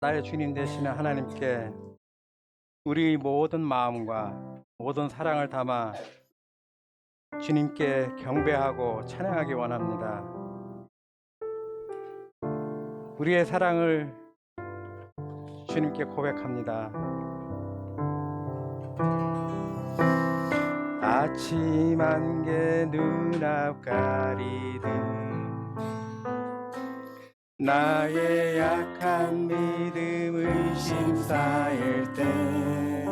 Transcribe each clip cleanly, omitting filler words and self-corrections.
나의 주님 되시는 하나님께 우리 모든 마음과 모든 사랑을 담아 주님께 경배하고 찬양하기 원합니다. 우리의 사랑을 주님께 고백합니다. 아침 안개 눈앞 가리듯 나의 약한 믿음 의심 쌓일 때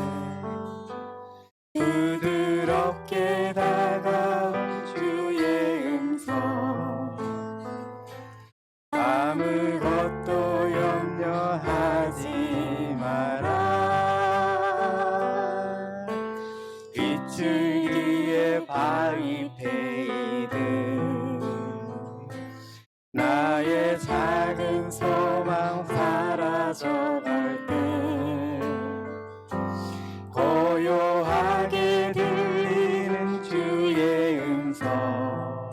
부드럽게 다가온 주의 음성 아무것도 염려하지 마라 빗줄기에 바위 패이듯 나의 작은 소망 사라져갈 때 고요하게 들리는 주의 음성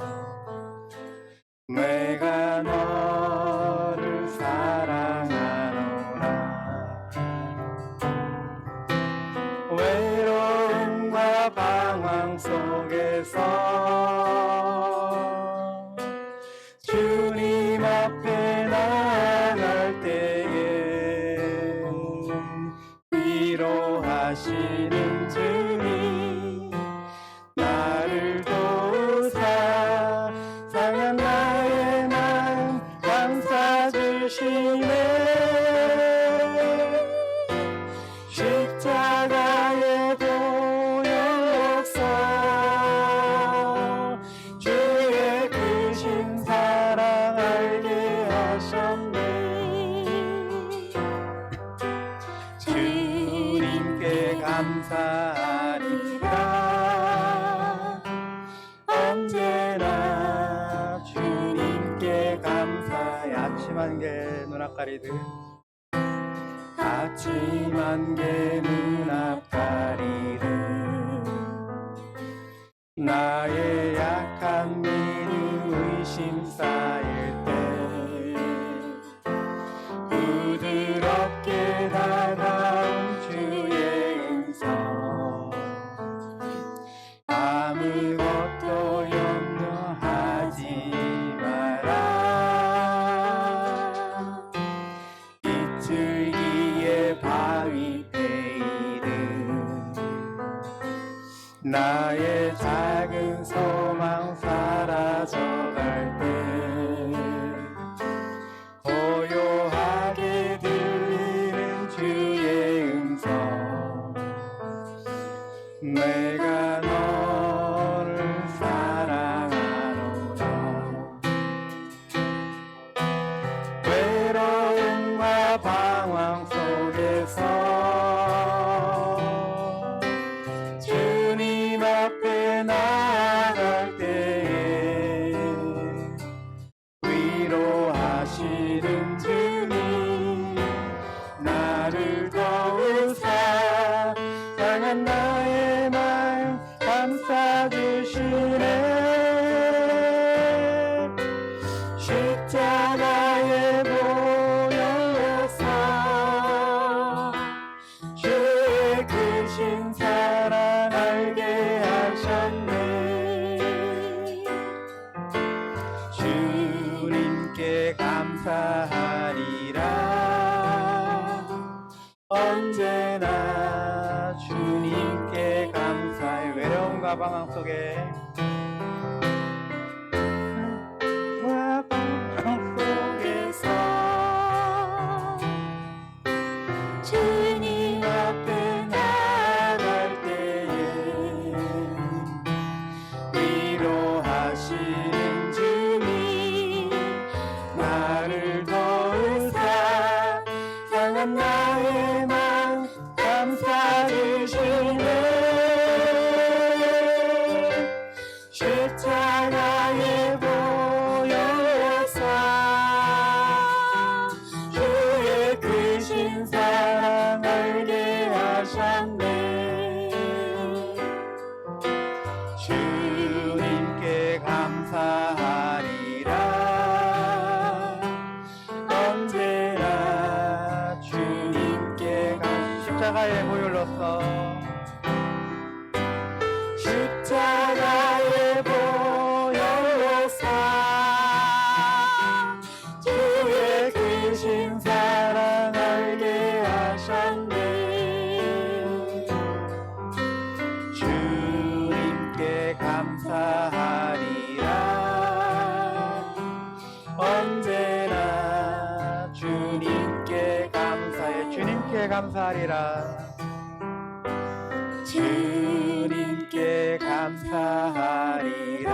내가 너를 사랑하노라 외로움과 방황 속에서 주님 앞에 나아갈 때에 위로하시는 주님 나를 도우사 상한 나의 마음 감싸주시네 십자가의 보혈 없어 주의 크신 사랑 알게 하셨네 주님께 감사하리라 언제나 주님께 감사해 아침 안개 눈앞 가리듯 아침 안개 눈앞 가리듯 나의 약한 믿음 의심 쌓일 때 부드럽게 다가온 주의 음성 아무것도 염려하지 마라 빗줄기에 바위 패이듯 나의 작은 소망 사라져갈 때 고요하게 들리는 주의 음성 내가 너를 사랑하노라 외로움과 방황 속에서 주님 앞에 나아갈 때에 위로하시는 주님 나를 도우사 상한 나의 마음 감싸주시네 십자가의 보혈로서 주의 크신 사랑 알게 하셨네 주님께 감사하리라 언제나 주님께 감사해 외로움과 방황 속에 주님 앞에 나갈 때에 위로하시는 주님 나를 도우사 상한 나의 마음 감싸주시네 십자가의 보혈로서 십자가의 보혈로서 주의 크신 사랑 알게 하셨네. 주님께 감사하리라. 언제나 주님께 감사해. 주님께 감사하리라. 주님께 감사하리라.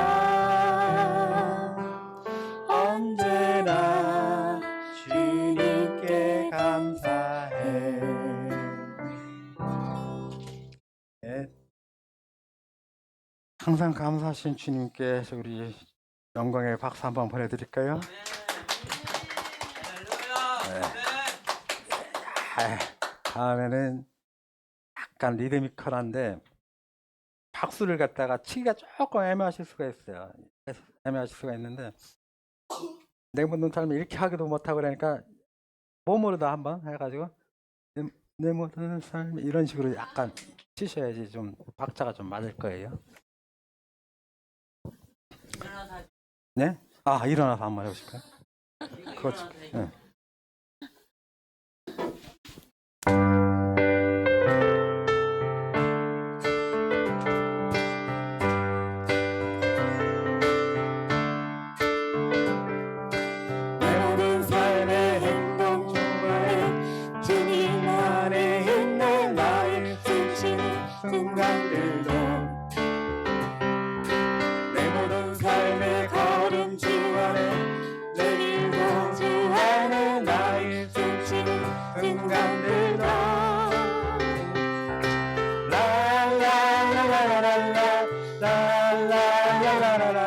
언제나 주님께 감사해. 네. 항상 감사하신 주님께 우리 영광의 박수 한번 보내드릴까요? 네. 다음에는 약간 리드미컬한데 박수를 갖다가 치기가 조금 애매하실 수가 있어요. 애매하실 수가 있는데 내 모든 삶을 이렇게 하기도 못하고 그러니까 몸으로도 한번 해가지고 내 모든 삶 이런 식으로 약간 치셔야지 좀 박자가 좀 맞을 거예요. 네? 아, 일어나서 한번 해보실까요? 그렇죠. 네. 내 모든 삶의 행동 중간에 주님 안에 있는 나의 숨쉬는 순간들도 내 모든 삶의 걸음 주 안에 내 길도 주 안에 나의 숨쉬는 순간들도 라라라라라라 라라라라라라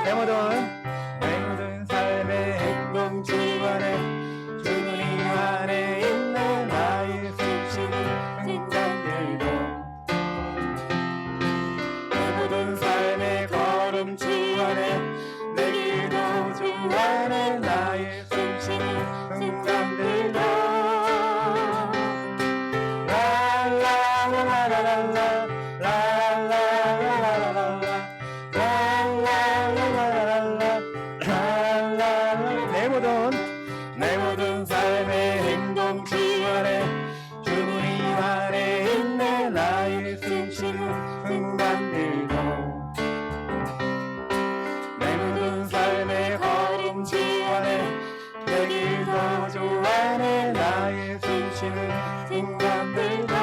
내 모든 삶의 행동 주안에 주님 안에 있는 나의 숨쉬는 순간들도 내 모든 삶의 걸음 주 안에 내 길도 주 안에 나의 숨쉬는 순간들도 라라라라라라 내 모든 삶의 행동 주 안에 주님 안에 있는 나의 숨쉬는 순간들도 내 모든 삶의 걸음 주 안에 내 길도 주 안에 나의 숨쉬는 순간들도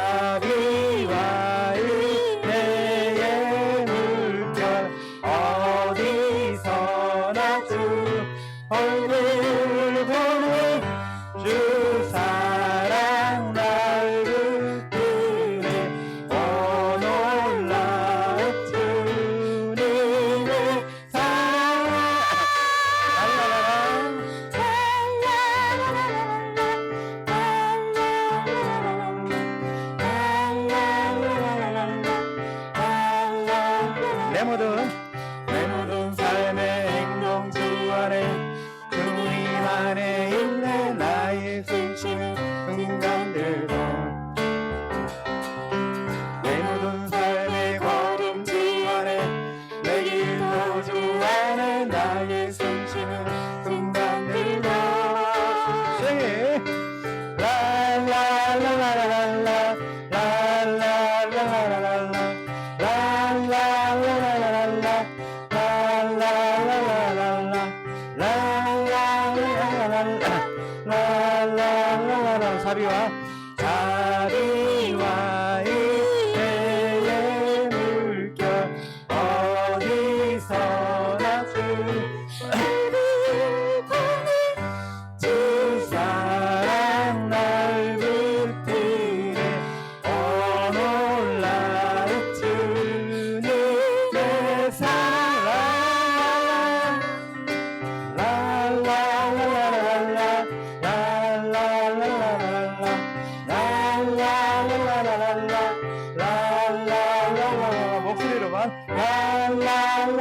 자비와 은혜의 물결 어디서나 주 얼굴 보는 주 사랑 날 붙드네. 오 놀라운 주님의 사랑 내 모든 삶의 행동 주 안에 주님 안에 있는 나의 숨쉬는 순간들도 내 모든 삶의 걸음 주 안에 내 길도 주 안에 나의 숨쉬는 순간들도 라라라라라라 라라라라라라 자비와 은혜의 물결 어디서나 주 사랑 날 붙드네. 오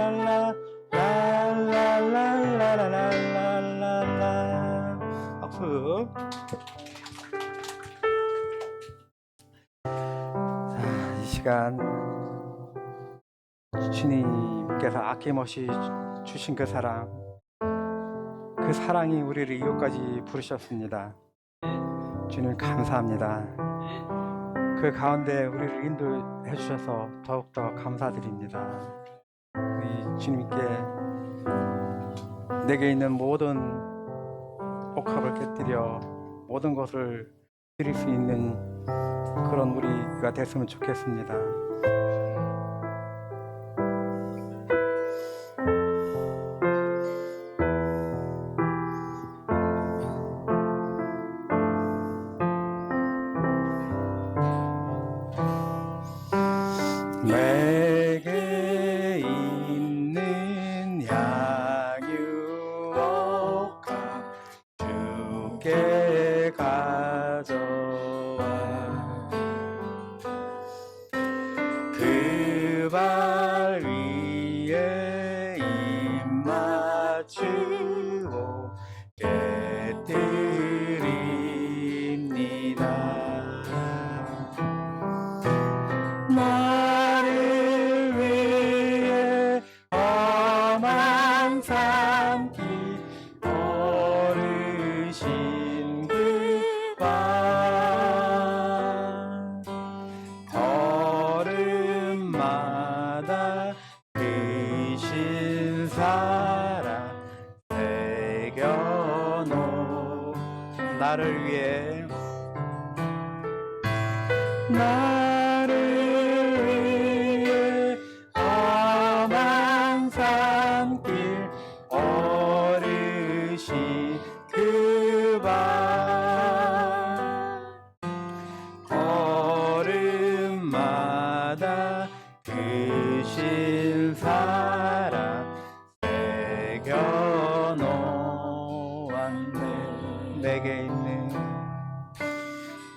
랄랄라 랄랄랄랄랄랄랄라. 박수. 자, 이 시간 주님께서 아낌없이 주신 그 사랑이 우리를 이곳까지 부르셨습니다. 주님 감사합니다. 그 가운데 우리를 인도해 주셔서 더욱더 감사드립니다. 우리 주님께 내게 있는 모든 복합을 깨뜨려 모든 것을 드릴 수 있는 그런 우리가 됐으면 좋겠습니다. 내게 있는 양유옥아 주께 가져와 그 발 위에 입 맞추고 깨뜨립니다. 나를 위해 험한 산길 걸으신 그 발 걸음마다 크신 사랑 새겨놓 나를 위해 험한 산길 걸으신 그 발 걸음마다 크신 사랑 새겨놓았네.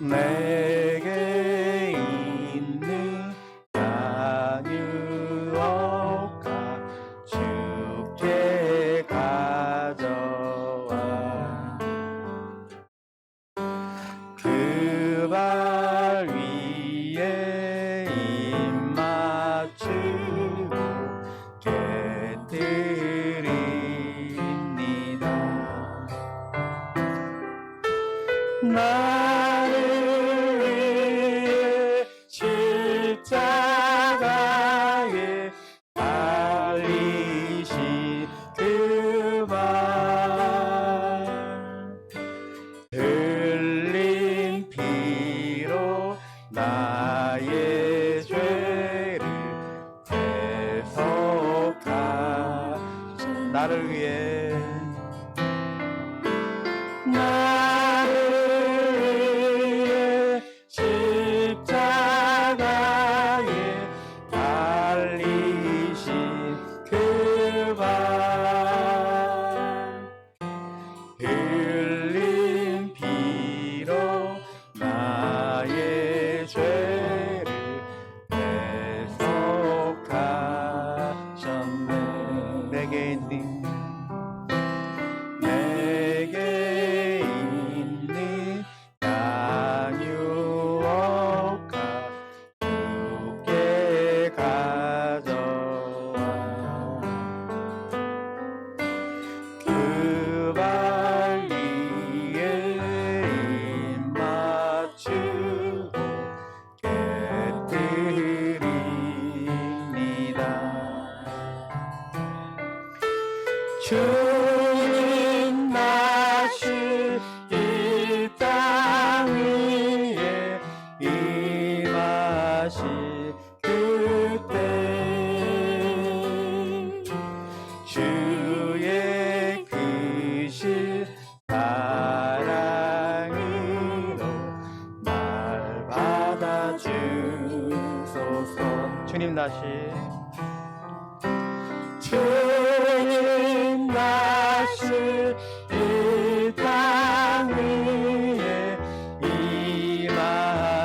내게 있는 양유옥아 주께 가져와 그 발 위에 입 맞추고 깨뜨립니다. 나를 위해 십자가에 달리신 그 발 흘린 피로 나의 죄를 대속하 나를 위해 십자가에 달리신 그 발 흘린 피로 나의 죄를 대속하셨네. 내게 있는 양유옥아 주께 가져와 그 발 위에 입 맞추고 깨뜨립니다. 주님 나시 이 땅 위에 임하시 그때 주의 크신 사랑으로 날 받아주소서. 주님 다시 이 땅 위에 임하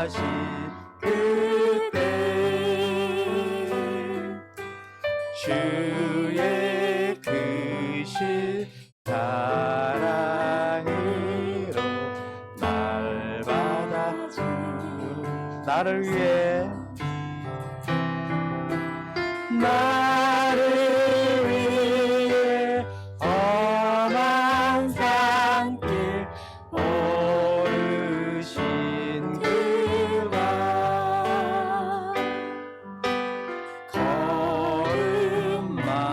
나를 위해 험한 산길 오르신 그가 걸음마다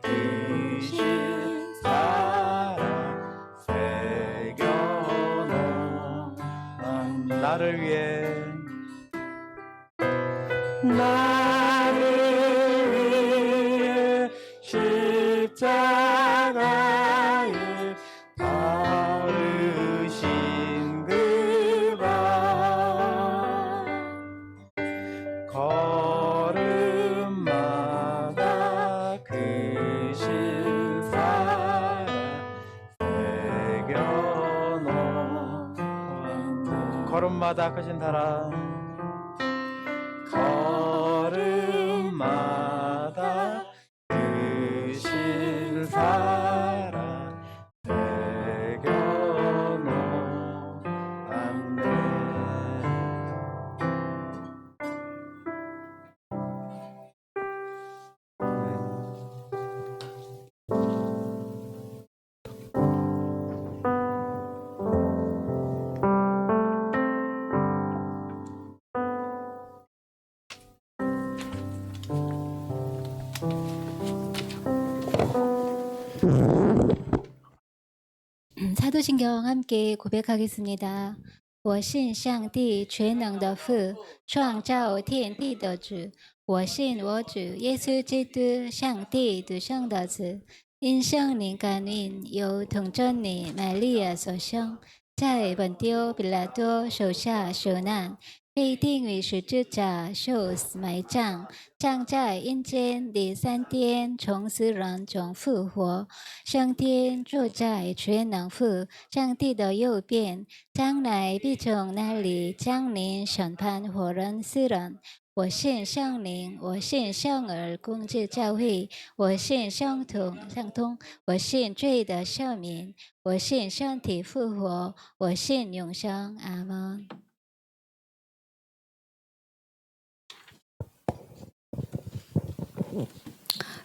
크신 사랑 새겨놓은 나를 위해 십자가에 달으신 그가 걸음마다 크신 사랑 새겨놓은 걸음마다 크신 사랑 걸음마다 크신 사랑 사도신경 함께 고백하겠습니다. 我信上帝全能的父，创造天地的主。我信我主耶稣基督，上帝独生的子，因圣灵感孕，由童真女玛利亚所生，在本丢比拉多手下受难，被钉于十字架，受死埋葬，葬在阴间第三天，从死人中复活，升天坐在全能父上帝的右边，将来必从那里降临审判活人死人。我信圣灵，我信圣而公之教会，我信圣通，我信罪的赦免，我信身体复活，我信永生。阿门。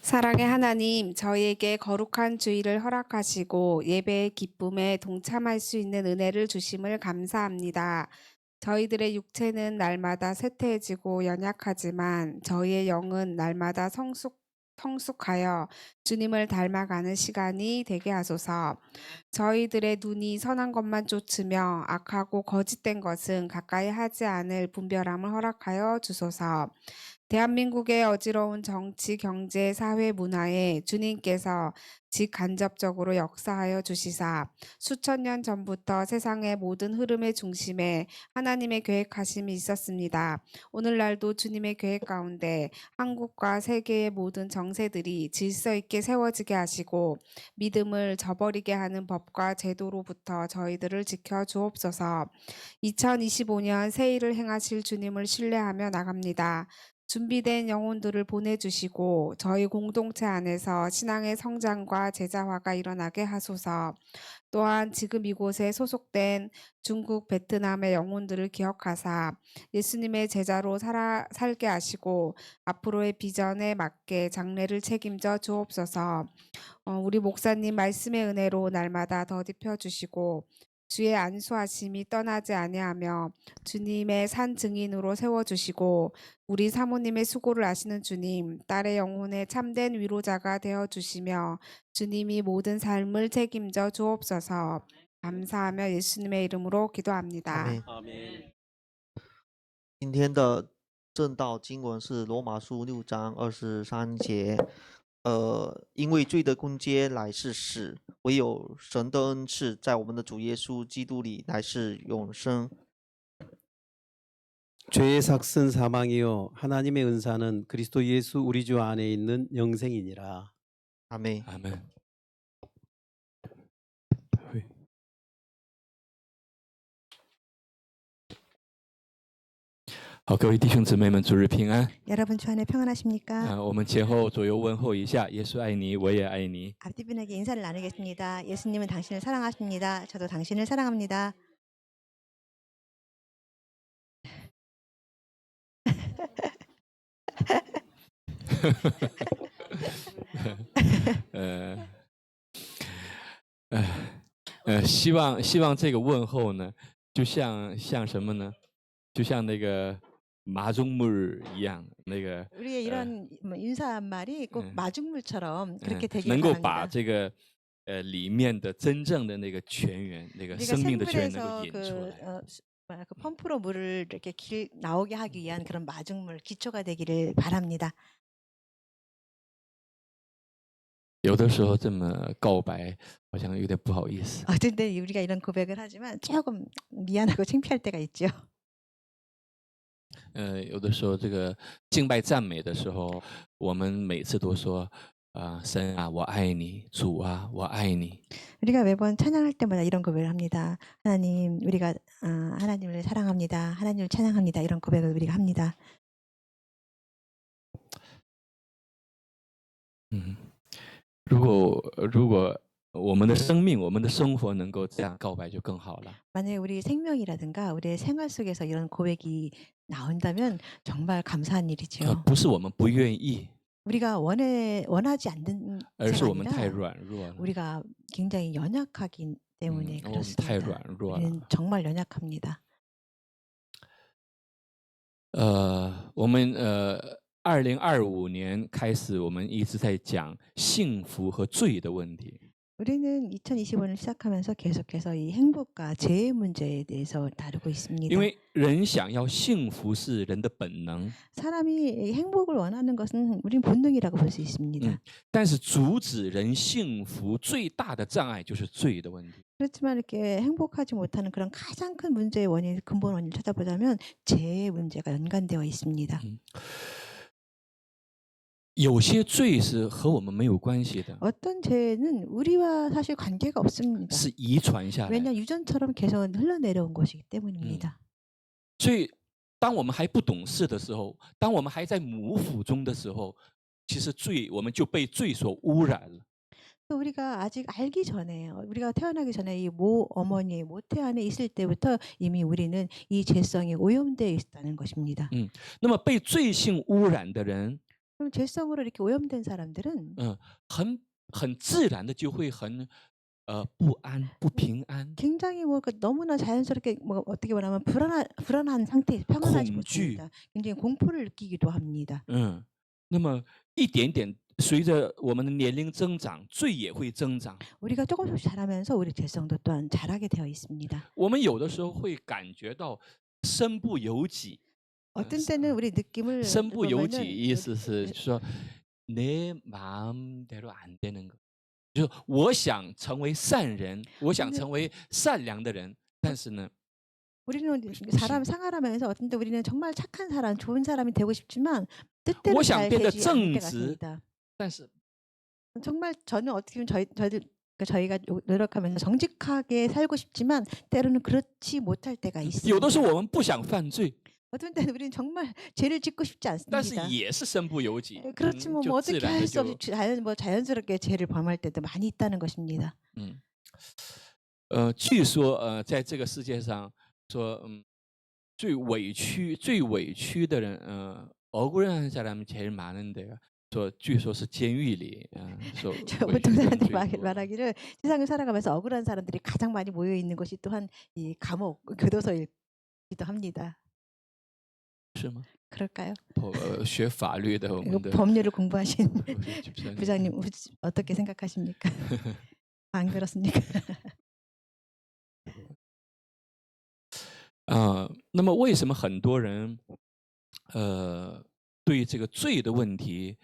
사랑의 하나님, 저희에게 거룩한 주일을 허락하시고 예배의 기쁨에 동참할 수 있는 은혜를 주심을 감사합니다. 저희들의 육체는 날마다 쇠퇴해지고 연약하지만 저희의 영은 날마다 성숙하여 주님을 닮아가는 시간이 되게 하소서. 저희들의 눈이 선한 것만 쫓으며 악하고 거짓된 것은 가까이 하지 않을 분별함을 허락하여 주소서. 대한민국의 어지러운 정치, 경제, 사회, 문화에 주님께서 직간접적으로 역사하여 주시사 수천 년 전부터 세상의 모든 흐름의 중심에 하나님의 계획하심이 있었습니다. 오늘날도 주님의 계획 가운데 한국과 세계의 모든 정세들이 질서 있게 세워지게 하시고 믿음을 저버리게 하는 법과 제도로부터 저희들을 지켜 주옵소서. 2025년 새해를 행하실 주님을 신뢰하며 나갑니다. 준비된 영혼들을 보내주시고 저희 공동체 안에서 신앙의 성장과 제자화가 일어나게 하소서. 또한 지금 이곳에 소속된 중국, 베트남의 영혼들을 기억하사 예수님의 제자로 살게 하시고 앞으로의 비전에 맞게 장래를 책임져 주옵소서. 우리 목사님 말씀의 은혜로 날마다 더딥혀 주시고 주의 안수하심이 떠나지 아니하며 주님의 산 증인으로 세워주시고 우리 사모님의 수고를 아시는 주님, 딸의 영혼에 참된 위로자가 되어주시며 주님이 모든 삶을 책임져 주옵소서. 감사하며 예수님의 이름으로 기도합니다. 阿门。今天的正道经文是罗马书6章23节。因为罪的工阶乃是死，唯有神的恩赐在我们的主耶稣基督里乃是永生。 죄의 삭은 사망이요 하나님의 은사는 그리스도 예수 우리 주 안에 있는 영생이니라. 阿门。 阿门。好，各位弟兄姊妹们，主日平安。 여러분 주 안에 평안하십니까? 我们前后左右问候一下，耶稣爱你，我也爱你。 앞뒤분에게 인사를 나누겠습니다. 예수님은 당신을 사랑하십니다. 저도 당신을 사랑합니다. 希望这个问候呢，就像什么呢？就像那个마중물一样，那个 우리의 이런 인사 한 말이 꼭 마중물처럼 그렇게 되기를 能够把 바랍니다. 这个里面的真正的那个泉源，那个 우리가 生命的泉源能够 생물에서 引出来。 그 펌프로 물을 이렇게 나오게 하기 위한 그런 마중물 기초가 되기를 바랍니다. 有的时候这么告白，好像有点不好意思。 어떤 때 우리가 이런 고백을 하지만 조금 미안하고 창피할 때가 있죠. 有的时候这个敬拜赞美的时候，我们每次都说神啊，我爱你；主啊，我爱你。 우리가 매번 찬양할 때마다 이런 고백을 합니다. 하나님, 우리가 하나님을 사랑합니다. 하나님을 찬양합니다. 이런 고백을 우리가 합니다. 如果我们的生命、我们的生活能够这样告白，就更好了。 만약에 우리 생명이라든가 우리의 생활 속에서 이런 고백이 나온다면 정말 감사한 일이죠. 不是我们不愿意， 우리가 원하지 않는 而是 것이 我们太 아니라 软弱了。 우리가 굉장히 연약하기 때문에 我们太 그렇습니다. 软弱了。 우리는 정말 연약합니다. 我们2025年开始，我们一直在讲幸福和罪的问题。 우리는 2025년을 시작하면서 계속해서 이 행복과 죄의 문제에 대해서 다루고 있습니다. 因为人想要幸福是人的本能， 사람이 이 행복을 원하는 것은 우린 본능이라고 볼 수 있습니다. 但是阻止人幸福最大的障碍就是罪的问题。 그렇지만 이렇게 행복하지 못하는 그런 가장 큰 문제의 원인, 근본 원인을 찾아보자면 죄의 문제가 연관되어 있습니다. 有些罪是和我们没有关系的， 어떤 죄는 우리와 사실 관계가 없습니다. 是遗传下来的。 왜냐 유전처럼 계속 흘러내려온 것이기 때문입니다. 所以，当我们还不懂事的时候，当我们还在母腹中的时候，其实我们就被罪所污染了。 또 우리가 아직 알기 전에 우리가 태어나기 전에 이 모 어머니 모태 안에 있을 때부터 이미 우리는 이 죄성이 오염되어 있다는 것입니다. 那么被罪性污染的人， 그럼 죄성으로 이렇게 오염된 사람들은 很自然的就会很不安、不平安、 굉장히 너무나 자연스럽게 어떻게 말하면 불안한 상태에서 평안하지 못합니다. 굉장히 공포를 느끼기도 합니다. 那么一点点随着我们的年龄增长，罪也会增长。 우리가 조금씩 자라면서 우리 죄성도 또한 자라게 되어 있습니다. 我们有的时候会感觉到身不由己。 어떤 때는 우리 느낌을 身不由己 보면은 意思是说내 마음대로 안 되는 거， 就是我想成为善人，我想成为善良的人，但是呢， 우리는 사람 생활하면서 어떤 때 우리는 정말 착한 사람, 좋은 사람이 되고 싶지만 뜻대로 我想 잘 变得 되지 않을 正 때가 直， 있습니다. 但是 정말 저는 어떻게 보면 저희가 노력하면서 정직하게 살고 싶지만 때로는 그렇지 못할 때가 有的时候 있습니다. 我们不想犯罪， 어떤 때는 우리는 정말 죄를 짓고 싶지 但是 않습니다. 也是身不由己， 그렇지만 就 뭐 自 어떻게 然的 할 수 就 없이 자연스럽게 죄를 범할 때도 많이 있다는 것입니다. 据说在这个世界上说最委屈的人억울한 사람이 제일 많은데요.据说是监狱里说 보통 사람들이 말하기를 세상을 살아가면서 억울한 사람들이 가장 많이 모여 있는 곳이 또한 이 감옥 교도소이기도 합니다. 是吗？ 그럴까요? 学法律的我 이거 们的 법률을 공부하신 집사님. 부장님 어떻게 생각하십니까? 안 그렇습니까? 那么为什么很多人对这个罪的问题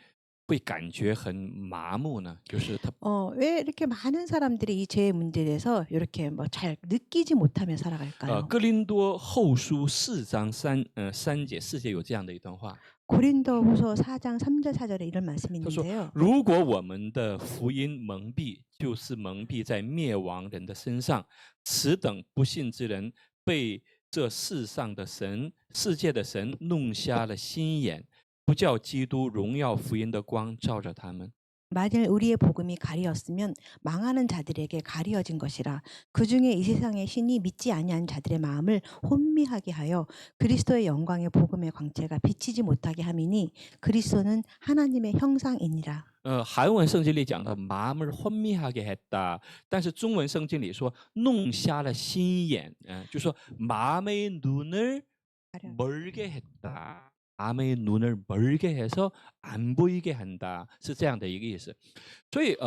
会感觉很麻木呢？就是他 왜 이렇게 많은 사람들이 이 죄의 문제에 대해서 이렇게 잘 느끼지 못하며 살아갈까요? 哥林多后书4章3节4节有这样的一段话， 고린도후서 4장 3절 4절에 이런 말씀이 他说 있는데요. 如果我们的福音蒙蔽，就是蒙蔽在灭亡人的身上，此等不信之人被这世上的神、世界的神弄瞎了心眼，不叫基督荣耀福音的光照着他们。 만일 우리의 복음이 가리었으면 망하는 자들에게 가리어진 것이라. 그 중에 이 세상의 신이 믿지 아니한 자들의 마음을 혼미하게 하여 그리스도의 영광의 복음의 광채가 비치지 못하게 함이니 그리스도는 하나님의 형상이니라. 韩文圣经里讲到마음을 혼미하게 했다， 但是中文圣经里说弄瞎了心眼，就说마음의 눈을 멀게 했다. 마음의 눈을 멀게 해서 안 보이게 한다， 是这样的一个意思。所以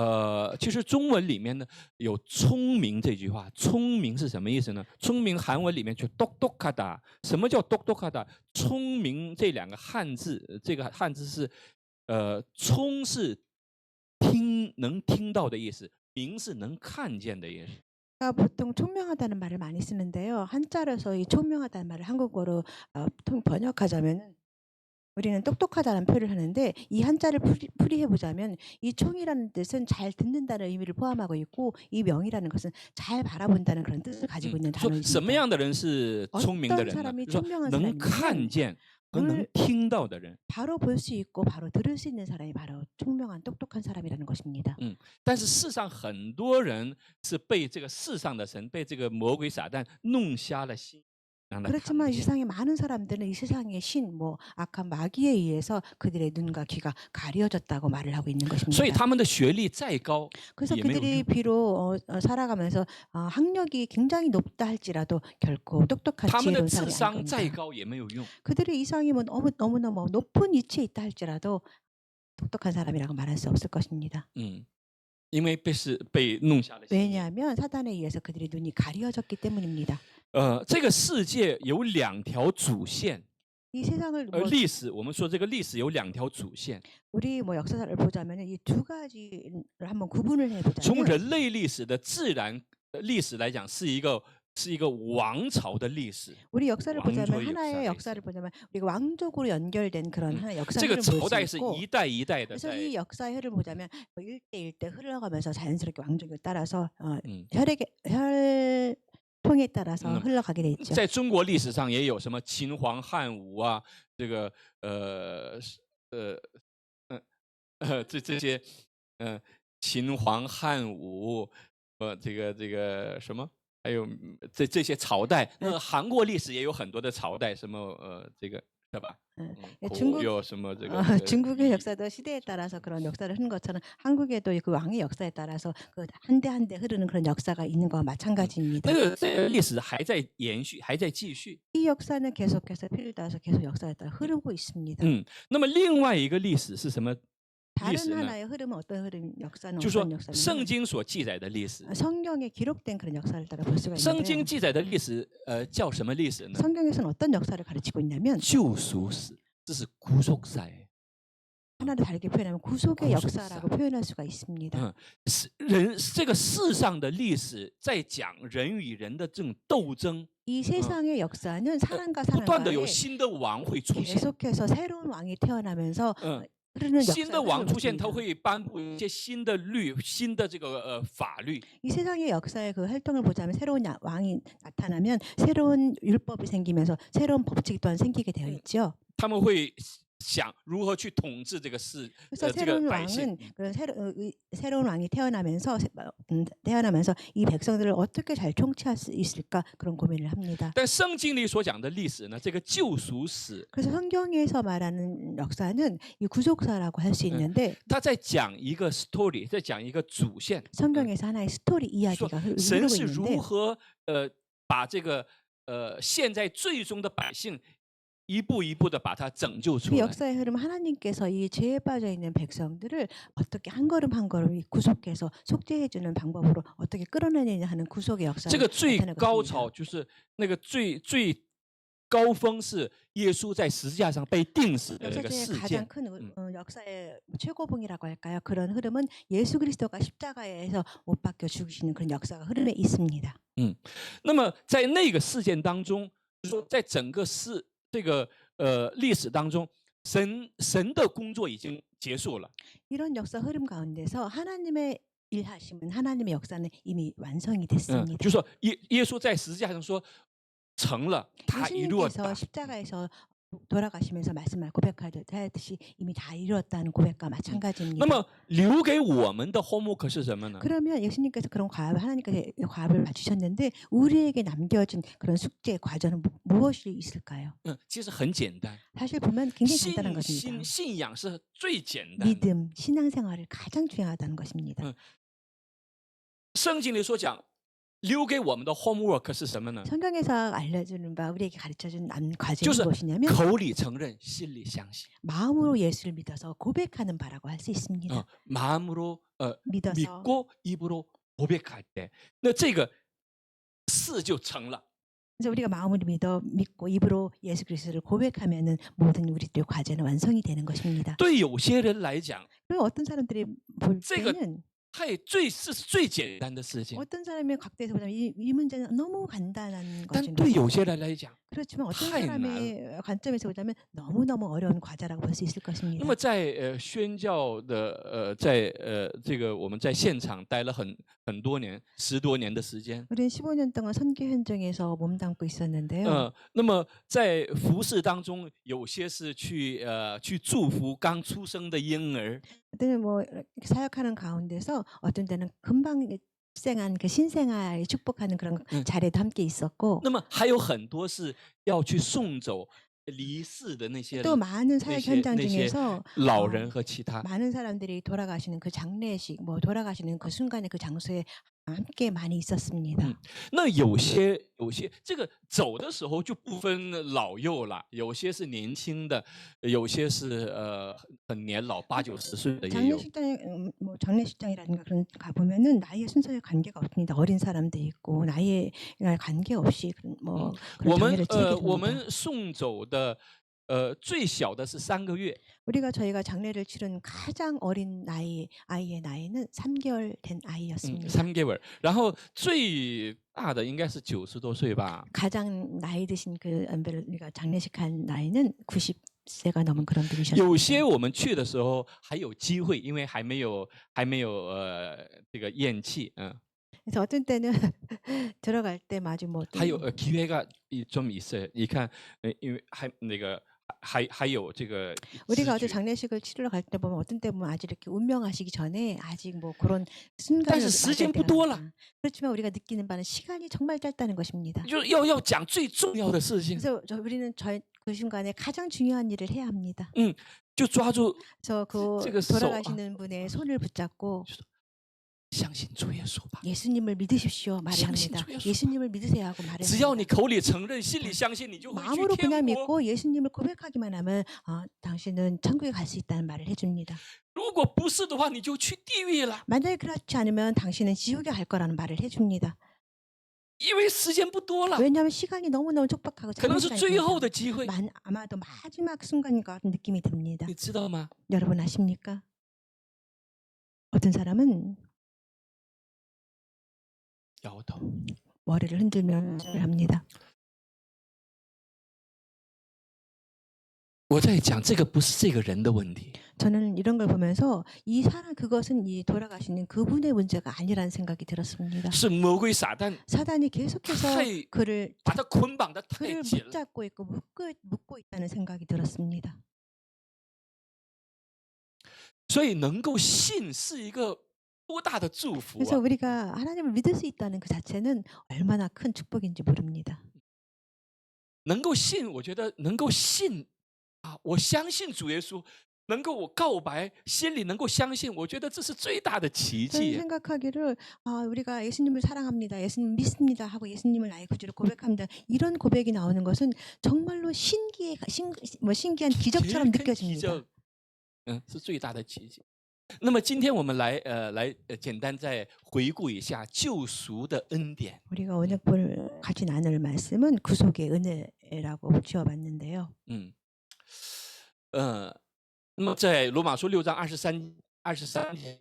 其实中文里面呢有聪明这句话，聪明是什么意思呢？聪明韩文里面就똑똑하다。什么叫똑똑하다？聪明这两个汉字，这个汉字是聪是能听到的意思，明是能看见的意思。 보통 총명하다는 말을 많이 쓰는데요. 한자로서 이 총명하다는 말을 한국어로 번역하자면 우리는 똑똑하다는 표현을 하는데 이 한자를 풀이해 보자면 이 총이라는 뜻은 잘 듣는다는 의미를 포함하고 있고 이 명이라는 것은 잘 바라본다는 그런 뜻을 가지고 있는 说什么 단어입니다. 样的人是聪明的人呢？ 사람이 就是说 총명한 能 사람이냐면 看见和能 늘 听到的人。 바로 볼 수 있고 바로 들을 수 있는 사람이 바로 총명한 똑똑한 사람이라는 것입니다. 但是世上很多人是被这个世上的神，被这个魔鬼撒旦弄瞎了心，让他看不 그렇지만 이 见。 세상에 많은 사람들은 이 세상의 신, 뭐 악한 마귀에 의해서 그들의 눈과 귀가 가려졌다고 말을 하고 있는 所以 것입니다. 他们的学历再高 그래서 也没有 그들이 用。 비록 살아가면서 학력이 굉장히 높다 할지라도 결코 똑똑한 他们的 지혜로운 智 사람이 商 아닐 再 겁니다. 高也没有用。 그들의 이상이 뭐 너무나 뭐 높은 위치에 있다 할지라도 똑똑한 사람이라고 말할 수 없을 것입니다. 因为被弄瞎了心。 왜냐하면 사단에 의해서 그들의 눈이 가려졌기 때문입니다. 这个世界有两条主线， 이 세상을 뭐 历史我们说这个历史有两条主线。 우리 뭐 역사를 보자면 이 두 가지를 한번 구분을 从 해보자면 人类历史的自然历史来讲，是一个王朝的历史。 우리 역사를 보자면 왕조의 하나의 역사가 역사를 보자면 우리가 왕족으로 연결된 그런 하나의 这 역사를 个 볼 朝 수 代是 있고 一代一代的 그래서 在 이 역사의 흐름을 보자면 뭐 일대 흘러가면서 자연스럽게 왕족에 따라서 음. 혈통에 따라서 흘러가게 돼 있죠. 在中国历史上也有什么秦皇汉武啊，这个这些秦皇汉武，这个什么，还有这些朝代。那韩国历史也有很多的朝代，什么这个是吧？ 중국 有什么这个 중국의 역사도 시대에 따라서 그런 역사를 흐르는 것처럼 한국에도 그 왕의 역사에 따라서 그 한 대 한 대 흐르는 그런 역사가 있는 거와 마찬가지입니다. 这个历史还在延续，还在继续。 이 역사는 계속해서 피를 따라서 계속 역사에 따라 흐르고 있습니다. 那么另外一个历史是什么？ 다른 리스는 하나의 흐름은 어떤 흐름 역사는 就是说 어떤 역사냐면 圣经所记载的历史。 성경에 기록된 그런 역사를 따라 볼 수가 圣经 있는데요. 记载的历史，叫什么历史呢？ 성경에서는 어떤 역사를 가르치고 있냐면 救赎史，这是구속사예요。 하나를 다르게 표현하면 구속의 구속사. 역사라고 표현할 수가 있습니다. 这个世上的历史在讲人与人的这种斗争， 이 세상의 역사는 사람과 不断的 사람과의 有新的王会出现。 계속해서 새로운 왕이 태어나면서 嗯， 흐르는 新的 역사가 王 흐르고 出现，他 있습니다. 会颁布一些新的新的这个法律。 이 세상의 역사의 그 활동을 보자면 새로운 왕이 나타나면 새로운 율법이 생기면서 새로운 법칙 또한 생기게 되어 있죠. 他们会想如何去统治这个 그래서 这个 새로운 百姓。 왕은 그런 새로운 왕이 태어나면서 이 백성들을 어떻게 잘 통치할 수 있을까 그런 고민을 합니다. 但圣经里所讲的历史呢，这个救赎史， 그래서 성경에서 말하는 역사는 이 구속사라고 할 수 있는데 他在讲一个 story， 在讲一个主线。 성경에서 하나의 스토리 说 이야기가 神 흐르고 是如 있는데 何把这个现在最终的百姓一步一步的把它拯救出 그 来。 역사의 흐름 하나님께서 이 죄에 빠져 있는 백성들을 어떻게 한 걸음 한 걸음 구속해서 속죄해 주는 방법으로 어떻게 끌어내느냐 하는 구속의 这 역사를 个最 나타내고 高 있습니다. 潮就是那个最高峰是耶稣在十字架上被钉死的这 역사 个 중에 事 가장 件。 큰 역사의 최고봉이라고 할까요? 그런 흐름은 예수 그리스도가 십자가에서 못 박혀 죽으시는 그런 역사가 흐름에 있습니다. 那么在那个事件当中，就是说在整个这个历史当中，神的工作已经结束了。 이런 역사 흐름 가운데서 하나님의 일하심은 하나님의 역사는 이미 완성이 就 됐습니다. 是说耶稣在十字架上说成了，他一落 예수님께서 打。 십자가에서 돌아가시면서 말씀을 고백하듯이 이미 다 이루었다는 고백과 那 마찬가지입니다. 么留给我们的 homework 是什么呢？ 그러면 예수님께서 그런 과업을 하나님께서 과업을 주셨는데 우리에게 남겨진 그런 숙제 과제는 무엇이 있을까요? 其实很简单， 사실 보면 굉장히 간단한 것입니다. 信仰是最简单的。 믿음, 신앙생활을 가장 중요하다는 것입니다. 圣经里所讲，留给我们的 homework 是什么呢？ 성경에서 알려주는 바 우리에게 가르쳐준 남 就 과제는 是 무엇이냐면 口里承认，心里相信。 마음으로 예수를 믿어서 고백하는 바라고 할 수 있습니다. 마음으로 믿어서 믿고 입으로 고백할 때，那这个事就成了。 그래서 우리가 마음으로 믿고 입으로 예수 그리스도를 고백하면은 모든 우리들의 과제는 완성이 되는 것입니다. 对有些人来讲， 그리고 어떤 사람들이 볼 这个 때는 是最简单的事情， 어떤 사람의 각도에서 보자면 이 문제는 너무 간단한 但 것인 对有 것이고 些人来讲， 그렇지만 어떤太 사람의 관점에서 보자면 너무너무 어려운 과제라고 볼 수 있을 那 것입니다. 么在宣教的在这个我们在现场待了很多年，10多年的时间。 우리는 15년 동안 선교 현장에서 몸담고 있었는데요. 那么在服侍当中，有些是去祝福刚出生的婴儿， 어떤 뭐 사역하는 가운데서 어떤 때는 금방 생한 그 신생아를 축복하는 그런 자리도 함께 있었고 那么还有很多是要去送走离世的那些 또 많은 사역 현장 那些 중에서 老人和其他。 많은 사람들이 돌아가시는 그 장례식, 뭐 돌아가시는 그 순간에 그 장소에 함께 많이 있었습니다. 那有些这个走的时候就不分老幼了，有些是年轻的，有些是很年老80、90岁的也有。 장례식장에 뭐 장례식장이라든가 그런 가 보면은 나이에 순서에 관계가 없습니다. 어린 사람도 있고 나이에 관계없이 뭐 我 그런 们 장례를 치르게 我 됩니다. 们送走的最小的是3个月， 저희가 장례를 치른 가장 어린 아이의 나이는 3개월 된 아이였습니다. 3개월。然后最大的应该是90多岁吧。 가장 나이 드신 그 우리가 장례식한 나이는 90세가 넘은 그런 有些 분이셨습니다. 我们去的时候还有机会，因为还没有这个咽气， 그래서 어떤 때는 들어갈 때 마주 뭐 还有기회가 좀 있어요。你看，因为还有这个 우리가 知 어제 觉。 장례식을 치르러 갈 때 보면 어떤 때 보면 아직 이렇게 운명하시기 전에 아직 뭐 그런 但 순간을 是时 맞이할 间不 때가 多了， 있다. 그렇지만 우리가 느끼는 바는 시간이 정말 짧다는 것입니다. 就要讲最重要的事情， 그래서 우리는 그 순간에 가장 중요한 일을 해야 합니다. 就抓住 그래서 그 这个手啊， 돌아가시는 분의 손을 붙잡고 相信主耶稣吧。 예수님을 믿으십시오 말해야 합니다.相信主耶稣吧。 예수님을 믿으세요 하고 말해야 只要你 합니다. 口里承认，心里相信，你就会去 마음으로 天 그냥 国。 믿고 예수님을 고백하기만 하면 당신은 천국에 갈 수 있다는 말을 해줍니다. 如果不是的话，你就去地狱了， 만약에 그렇지 않으면 당신은 지옥에 갈 거라는 말을 해줍니다. 因为时间不多了， 왜냐하면 시간이 너무너무 촉박하고 可能是 장시간이 最后 지나서 的机会， 아마도 마지막 순간인 것 같은 느낌이 듭니다. 你知道吗？ 여러분 아십니까? 어떤 사람은 摇头。 머리를 흔들며 합니다. 我在讲这个不是这个人的问题， 저는 이런 걸 보면서 그것은 이 돌아가시는 그분의 문제가 아니라는 생각이 들었습니다. 是魔鬼撒旦 사단이 계속해서太 그를 把他捆绑的太 그를 紧了。 붙잡고 있고 묶고 있다는 생각이 들었습니다. 所以能够信是一个多大的祝福 그래서 啊！ 우리가 하나님을 믿을 수 있다는 그 자체는 얼마나 큰 축복인지 모릅니다. 能够信，我觉得能够信啊，我相信主耶稣，能够我告白，心里能够相信，我觉得这是最大的奇 저는 迹。 생각하기를 우리가 예수님을 사랑합니다. 예수님 믿습니다 하고 예수님을 나의 구주로 고백합니다. 이런 고백이 나오는 것은 정말로 신기한 기적처럼 其实跟奇 느껴집니다. 迹是最大的奇迹。那么今天我们来简单再回顾一下救赎的恩典。 우리가 오늘 같이 나눌 말씀은 구속의 은혜라고 지어봤는데요. 那么在罗马书6章23节，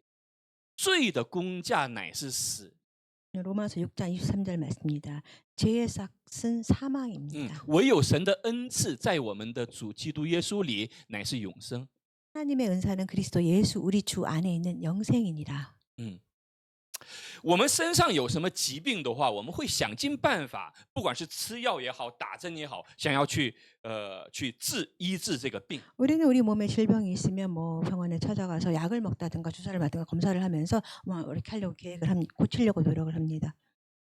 罪的工价乃是死。 로마서 6장 23절 말씀입니다. 죄의 삭은 사망입니다. 唯有神的恩赐在我们的主基督耶稣里乃是永生。 하나님의 은사는 그리스도 예수 우리 주 안에 있는 영생이니라. 我们身上有什么疾病的话，我们会想尽办法，不管是吃药也好，打针也好，想要去医治这个病。 우리는 우리 몸에 질병이 있으면 뭐 병원에 찾아가서 약을 먹다든가 주사를 맞든가 검사를 하면서 뭐 이렇게 하려고 고치려고 노력을 합니다.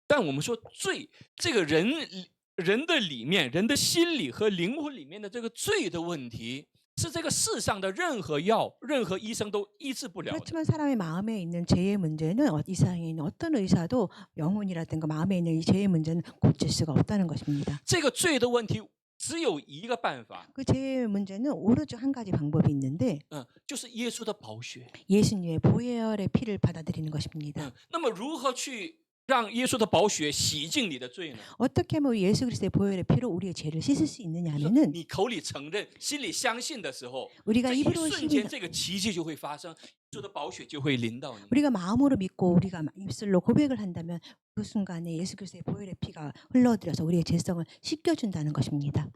但我们说罪，这个人的里面、人的心理和灵魂里面的这个罪的问题，是这个世上的任何药、任何医生都医治不了的。 그렇지만 사람의 마음에 있는 죄의 문제는 이 세상에 있는 어떤 의사도 영혼이라든가 마음에 있는 이 죄의 문제는 고칠 수가 없다는 것입니다. 这个罪的问题只有一个办法， 그 죄의 문제는 오로지 한 가지 방법이 있는데 就是耶稣的宝血。 예수님의 보혈의 피를 받아들이는 것입니다. 那么如何去让耶稣的宝血洗净你的罪呢？ 어떻게 하면 우리 예수 그리스도의 보혈의 피로 우리의 죄를 씻을 수 就是 있느냐면은 你口里承认，心里相信的时候， 우리가 这一 입으로 瞬间， 힘이 这个奇迹就会发生，耶稣的宝血就会临到你。 우리가 마음으로 믿고 우리가 입술로 고백을 한다면 그 순간에 예수 그리스도의 보혈의 피가 흘러들어서 우리의 죄성을 씻겨준다는 것입니다.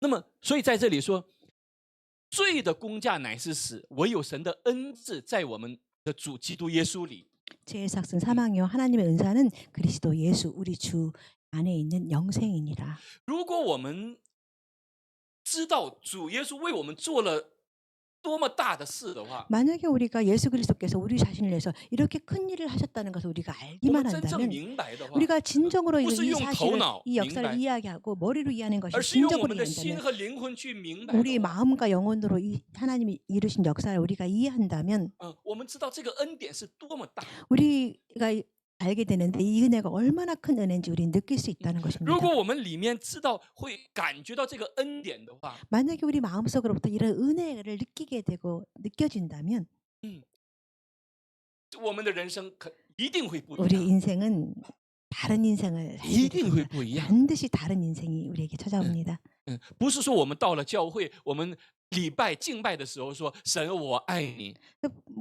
那么，所以在这里说，罪的工价乃是死，唯有神的恩赐在我们的主基督耶稣里。 죄의 삭은 사망이요 하나님의 은사는 그리스도 예수 우리 주 안에 있는 영생이니라. 如果我们知道主耶稣为我们做了多么大的事的话， 만약에 우리가 예수 그리스도께서 우리 자신을 위해서 이렇게 큰 일을 하셨다는 것을 우리가 我 알기만 们真正 한다면 明白的话， 우리가 진정으로 이 不是用 사실을 头脑 이 역사를 明白， 이야기하고 머리로 이해하는 것이 而是用我 진정으로 们的心 이해한다면 和灵魂去明白 우리 的话。 마음과 영혼으로 이 하나님이 이루신 역사를 우리가 이해한다면 我们知道这个恩典是多么大。 우리가 알게 되는데 이 은혜가 얼마나 큰 은혜인지 우리는 느낄 수 있다는 如 것입니다. 果我们里面知道会感觉到这个恩典的话， 만약에 우리 마음속으로부터 이런 은혜를 느끼게 되고 느껴진다면 我们的人生一定会不一 우리 样， 인생은 다른 인생을 一 살게 定会 됩니다. 不一样。 반드시 다른 인생이 우리에게 찾아옵니다. 不是说我们到了教会，我们礼拜敬拜的时候说神我爱你，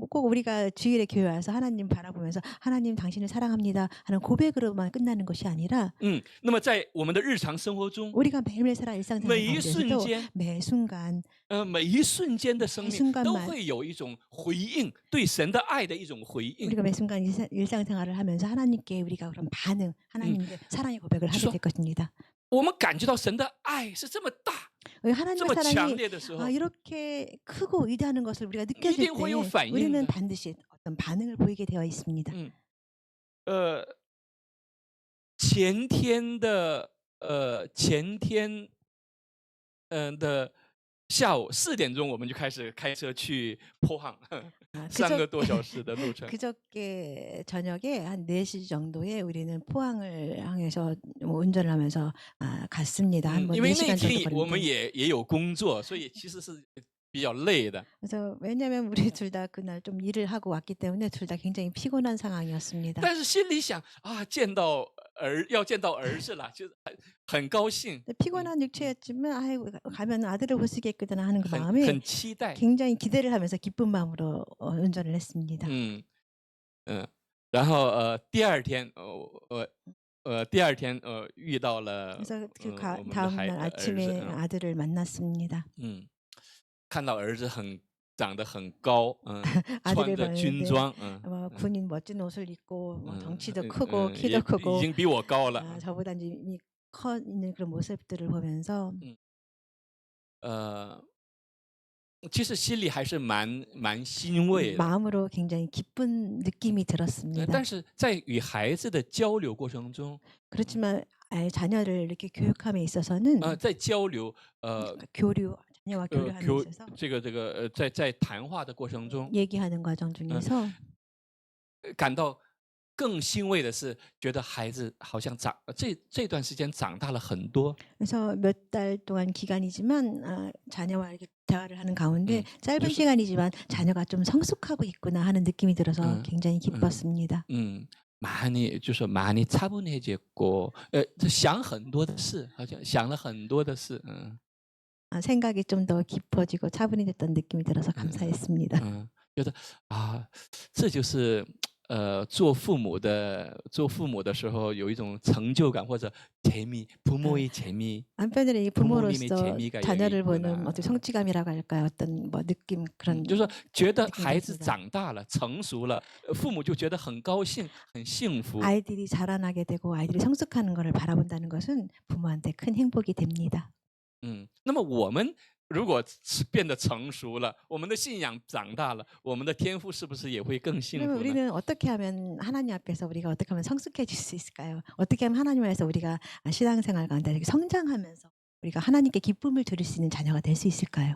꼭 우리가 주일에 교회 와서 하나님 바라보면서 하나님 당신을 사랑합니다 하는 고백으로만 끝나는 것이 아니라 那么在我们的日常生活中， 우리가 매일매일 살아 일상생활 每一瞬 가운데서도 间， 매 순간 每一瞬间的生 매 命 순간만 都会有一种回应，对神的爱的一种回应。 우리가 매 순간 일상생활을 하면서 하나님께 우리가 그런 반응, 하나님께 사랑의 고백을 하게 될 것입니다. 我们感觉到神的爱是这么大、这 하나님의 么强 사랑이 烈的时候， 이렇게 크고 위대한 것을 우리가 느껴질 때 一定会有反应的。 우리는 반드시 어떤 반응을 보이게 되어 있습니다. 前天的下午4点钟，我们就开始开车去坡항 3个多小时的路程。 그저께 저녁에 한 4시 정도에 우리는 포항을 향해서 운전을 하면서 갔습니다. 한번 因为那 4시간 정도 天我们 걸리는데. 也有工作，所以其实是比较累的。 그래서 왜냐하면 우리 둘 다 그날 좀 일을 하고 왔기 때문에 둘 다 굉장히 피곤한 상황이었습니다. 但是心里想啊，要见到儿子了，就是很高兴， 피곤한 육체였지만 아이고 가면 아들을 볼 수 있겠구나 하는 그 마음에 很期待。 굉장히 기대를 하면서 기쁜 마음으로 운전을 했습니다. 然后第二天遇到了 그래서 그 我们的 다음 날 儿 아침에 子， 아들을 만났습니다. 看到儿子长得很高，穿 아들을 着军 봤는데 装， 군인 멋진 옷을 입고 덩치도 已 크고 키도 크고 经比我高了。 저보다 이미 커 있는 그런 모습들을 보면서 其实心里还是蛮欣慰的。 마음으로 굉장히 기쁜 느낌이 들었습니다. 但是在与孩子的交流过程中， 그렇지만 자녀를 이렇게 교육함에 있어서는 在交流， 교류 자녀와 교류하는 데 있어서 在谈话的过程中， 얘기하는 과정 중에서 感到更欣慰的是，觉得孩子好像这段时间长大了很多。 그래서 몇 달 동안 기간이지만 자녀와 이렇게 대화를 하는 가운데 짧은 그래서- 시간이지만 자녀가 좀 성숙하고 있구나 하는 느낌이 들어서 굉장히 기뻤습니다. 就是많이 차분해졌고, 想很多的事，好像想了很多的事。 생각이 좀 더 깊어지고 차분해졌던 느낌이 들어서 감사했습니다. 觉得这就是做父母的时候有一种成就感或者재미 부모의 재미 한편으로 이 부모님의 부모로서 재미가 여기 자녀를 보는 있구나. 어떤 성취감이라고 할까요? 어떤 뭐 느낌 그런 就是说觉得 느낌이 孩子 있습니다. 长大了成熟了父母就觉得很高兴很幸福 아이들이 자라나게 되고 아이들이 성숙하는 것을 바라본다는 것은 부모한테 큰 행복이 됩니다. 那么我们如果是变得成熟了我们的信仰长大了我们的天赋是不是也会更幸 그러면 福呢 우리는 어떻게 하면 하나님 앞에서 우리가 어떻게 하면 성숙해질 수 있을까요? 어떻게 하면 하나님 안에서 우리가 신앙생활 가운데 이렇게 성장하면서 우리가 하나님께 기쁨을 드릴 수 있는 자녀가 될 수 있을까요?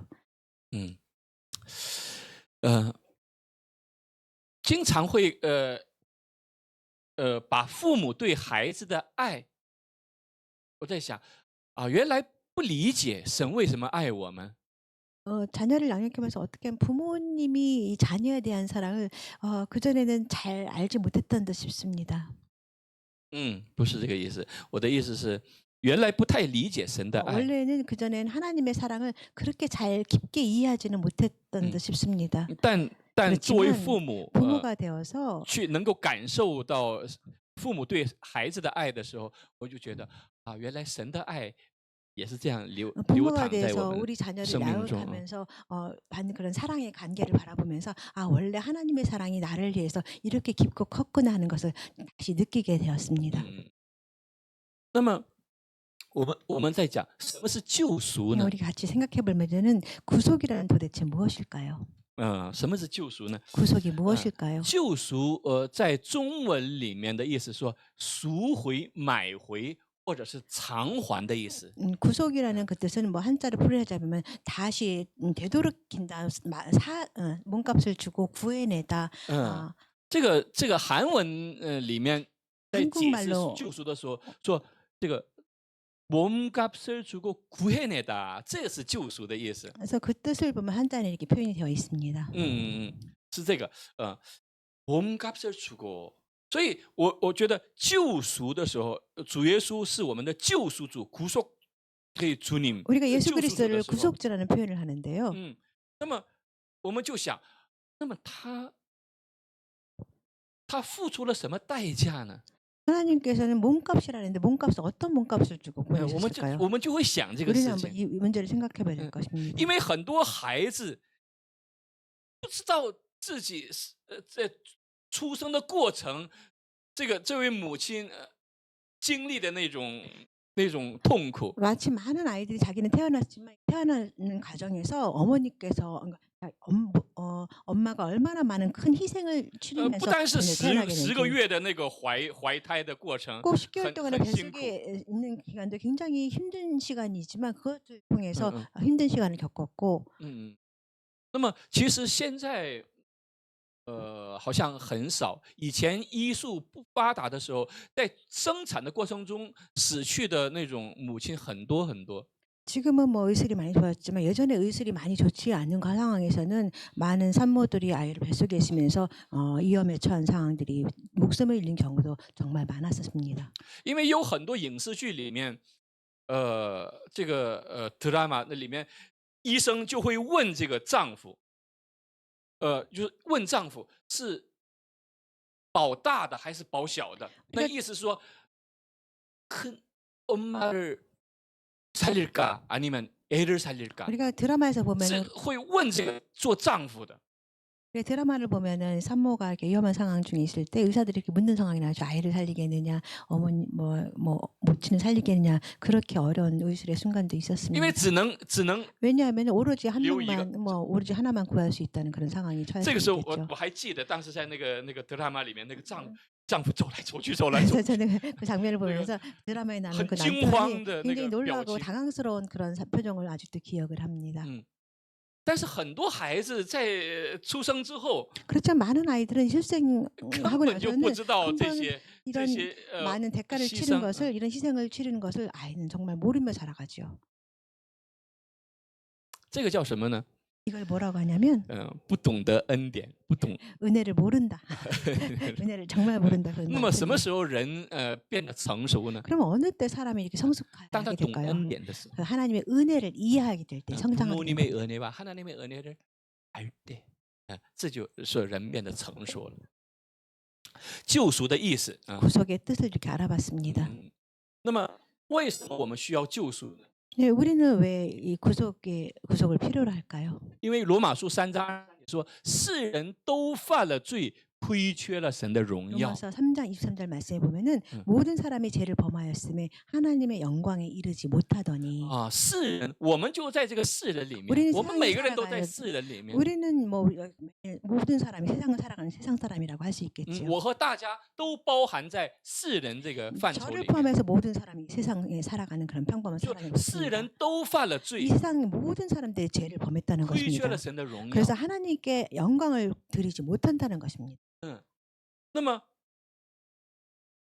经常会把父母对孩子的爱我在想原来不理解神为什么爱我们 자녀를 양육하면서 어떻게 하면 부모님이 이 자녀에 대한 사랑을 그전에는 잘 알지 못했던 듯 싶습니다. 不是这个意思我的意思是原来不太理解神的爱 원래는 그전에는 하나님의 사랑을 그렇게 잘 깊게 이해하지는 못했던 듯 싶습니다. 但作为 그렇지만 父母 부모가 되어서 去能够感受到父母对孩子的爱的时候我就觉得原来神的爱也是这样流 부모가 淌在 돼서 我们 우리 자녀를 生命中 양육하면서 받는 그런 사랑의 관계를 바라보면서 원래 하나님의 사랑이 나를 위해서 이렇게 깊고 컸구나 하는 것을 다시 느끼게 되었습니다. 那么我们在讲什么是救赎呢 우리 같이 생각해 보면은 구속이라는 도대체 무엇일까요? 什么是救赎呢 구속이 무엇일까요? 救赎在中文里面的意思说赎回买回或者是偿还的意思 구속이라는 그 뜻은 뭐 한자로 풀이하자면 다시 되돌이킨다, 몸값을 주고 구해내다. 这个韩文里面在解释 한국말로 救赎的时候说这个 몸값을 주고 구해내다 这个是救赎的意思 그래서 그 뜻을 보면 한자는 이렇게 표현이 되어 있습니다. 是这个몸값을 주고 所以我觉得救赎的时候主耶稣是我们的救赎主 구속의 주님 우리가 예수 救赎主的 그리스도를 时候 구속주라는 표현을 하는데요. 那么我们就想那么他付出了什么代价呢 하나님께서는 몸값이라는데 몸값은 어떤 몸값을 주고 我们 구해주실까요? 我们就会想这个 우리는 事 한번 情 이 문제를 생각해 봐야 될 것입니다. 因为很多孩子不知道自己在出生的过程这位母亲经历的那种痛苦 마치 많은 아이들이 자기는 태어났지만 태어나는 과정에서 어머니께서 엄마가 얼마나 많은 큰 희생을 不 치르면서 单是 태어나게 10个 되는지 月的那个怀胎的过程 꼭 10개월 동안의 很辛苦 뱃속에 있는 기간도 굉장히 힘든 시간이지만 그것을 통해서 응, 힘든 시간을 겪었고 那么其实现在好像很少以前医术不发达的时候在生产的过程中死去的那种母亲很多很多 지금은 뭐 의술이 많이 좋았지만 예전에 의술이 많이 좋지 않은 그 상황에서는 많은 산모들이 아이를 뱃속에 있으면서 위험에 처한 상황들이 목숨을 잃는 경우도 정말 많았었습니다. 因为有很多影视剧里面这个드라마那里面医生就会问这个丈夫就是问丈夫是保大的还是保小的那意思说큰 엄마를 살릴까 아니면 애를 살릴까 우리가 드라마에서 보면은 是会问这个做丈夫的 드라마를 보면은 산모가 이렇게 위험한 상황 중에 있을 때 의사들이 이렇게 묻는 상황이 나죠. 아이를 살리겠느냐, 어머니 모친을 살리겠느냐 그렇게 어려운 의술의 순간도 因 있었습니다. 为只能 왜냐하면 오로지 한留 명만 오로지 하나만 구할 수 있다는 그런 상황이 这 처했을 个时候 있겠죠. 我还记得当时在那个드라마里面那个丈夫走来走去走来走 그래서 去 저는 그 장면을 보면서 드라마에 나오는 그 很惊慌 남편이 的那 굉장히 个表 놀라고 情 당황스러운 그런 표정을 아직도 기억을 합니다. 但是很多孩子在出生之后 그렇지만 많은 아이들은 根 출생하고 本就 나서는 不知道这 한번 些 이런 这些 많은 대가를 牺 치른 牲 것을 이런 희생을 치르는 것을 아이는 정말 모르며 자라가죠. 这个叫什么呢 이걸 뭐라고 하냐면 不懂得恩典不懂 은혜를 모른다. 은혜를 정말 모른다. 그런 那么什么 말씀이에요. 时候人变得成熟呢 그럼 어느 때 사람이 이렇게 当他 성숙하게 懂 될까요? 恩典的时候 그 하나님의 은혜를 이해하게 될 때 성장하게 될 부모님의 때. 은혜와 하나님의 은혜를 알 때 这就是人变得成熟了救赎的意思啊。 구속의 뜻을 이렇게 알아봤습니다. 那么为什么我们需要救赎呢？ 네, 우리는 왜 이 구속을 필요로 할까요? 因为罗马书3章说，世人都犯了罪，亏缺了神的荣耀。 로마서 3장 23절 말씀에 보면은 모든 사람이 죄를 범하였음에 하나님의 영광에 이르지 못하더니 啊，世人，我们就在这个世人里 우리는 面，我们每个人都 세상에 在 살아가는 世人里面。 우리는 뭐 모든 사람이 세상을 살아가는 세상 사람이라고 할 수 있겠죠. 我和大家都包含在世人这个范畴 저를 里面， 포함해서 모든 사람이 세상에 살아가는 그런 평범한 就 사람이 世 있습니다. 人都犯了 이 罪， 세상의 모든 사람들이 죄를 범했다는 亏缺 것입니다. 了神的荣耀 그래서 。 하나님께 영광을 드리지 못한다는 것입니다. 那么，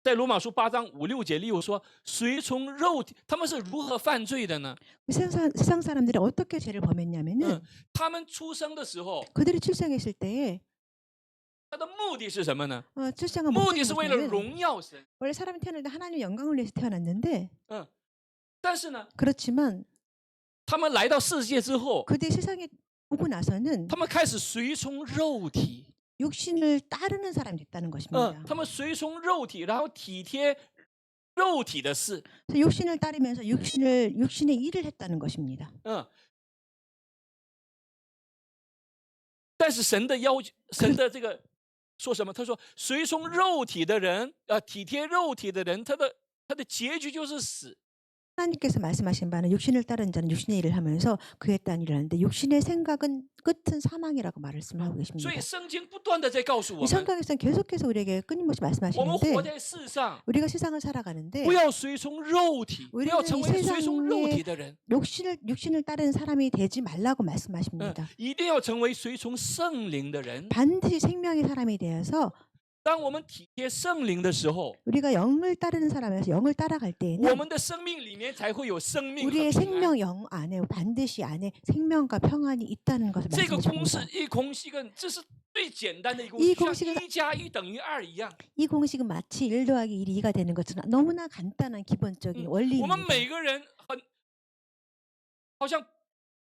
在罗马书8章5、6节里又说，随从肉体，他们是如何犯罪的呢？ 세상 사람들이 어떻게 죄를 범했냐면은 他们出生的时候， 그들이 출생했을 때에 他的目的是什么呢？ 출생한 目 목적이 的是为了 뭐냐면 荣耀神。 원래 사람이 태어날 때 하나님의 영광을 위해서 태어났는데 但是呢， 그렇지만 他们来到世界之后， 그들이 세상에 오고 나서는 他们开始随从肉体。 육신을 따르는 사람이 됐다는 것입니다. 他们随从肉体，然后体贴肉体的事。 그래서 육신을 따르면서 육신의 일을 했다는 것입니다. 但是神的要求，神的这个说什么？他说，随从肉体的人，体贴肉体的人，他的结局就是死。 하나님께서 말씀하신 바는 육신을 따르는 자는 육신의 일을 하면서 그에 따른 일을 하는데 육신의 생각은 끝은 사망이라고 말씀을 하고 所 계십니다. 以圣经不断的在告诉我 이 们， 성경에서는 계속해서 우리에게 끊임없이 我们 말씀하시는데 活在世上， 우리가 세상을 살아가는데 不要随从肉体，不 우리는 要成 이 为随从肉 세상에 体的人， 육신을 따르는 사람이 되지 말라고 말씀하십니다. 一定要成为随从圣灵的人。 반드시 생명의 사람이 되어서 当我们体贴圣灵的时候， 우리가 영을 따르는 사람에서 영을 따라갈 我 때에는 们的生命里面才会有生命和 우리의 平安。 생명 영 안에 반드시 안에 생명과 평안이 있다는 것을 这个公式 말씀하십니다. 一公式跟这是最简单的一个 이 公式，像 공식은 1+1等于2一样。 이 공식은 마치 1 더하기 1이 2가 되는 것처럼 너무나 간단한 기본적인 我们 원리입니다. 每个人好像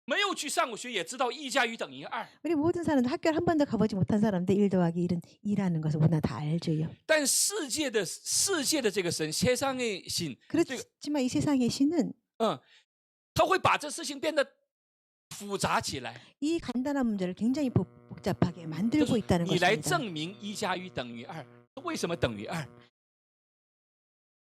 没有去上过学，也知道1+1等于2。 우리 모든 사람들 학교를 한 번도 가보지 못한 사람들 1 더하기 1은 2라는 것을 우리가 다 알죠요. 但世界的这个神，세상의 신， 그렇지만 이 세상의 신은 他会把这事情变得复杂起来。 이 간단한 문제를 굉장히 복잡하게 만들고 있다는 你来 것입니다. 证明1+1等于2，为什么等于2？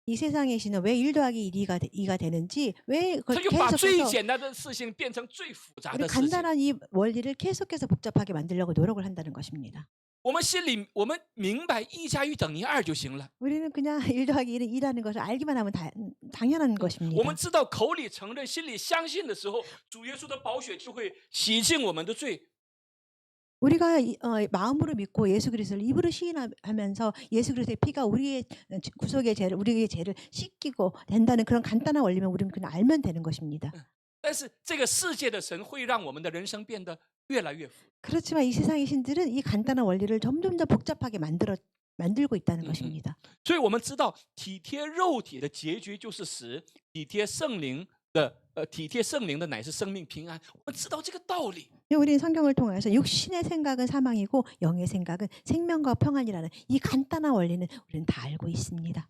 이 세상의 신은 왜 1 더하기 2가 되는지 왜 他 그걸 就把最 계속해서 简单的事情变成最复杂 우리 的事情。 간단한 이 원리를 계속해서 복잡하게 만들려고 노력을 한다는 것입니다. 我们心里我们明白1+1等于2就行了。 우리는 그냥 1 더하기 1은 2라는 것을 알기만 하면 당연한 我 것입니다. 们知道口里承认，心里相信的时候，主耶稣的宝血就会洗净我们的罪。 우리가 마음으로 믿고 예수 그리스도를 입으로 시인하면서 예수 그리스도의 피가 우리의 구속의 죄를 우리의 죄를 씻기고 된다는 그런 간단한 원리면 우리는 그냥 알면 되는 것입니다. 但是这个世界的神会让我们的人生变得越来越复杂。 그렇지만 이 세상의 신들은 이 간단한 원리를 점점 더 복잡하게 만들고 있다는 것입니다. 所以我们知道，体贴肉体的结局就是死，体贴圣灵的乃是生命平安。我们知道这个道理。 우리는 성경을 통해서 육신의 생각은 사망이고 영의 생각은 생명과 평안이라는 이 간단한 원리는 우리는 다 알고 있습니다.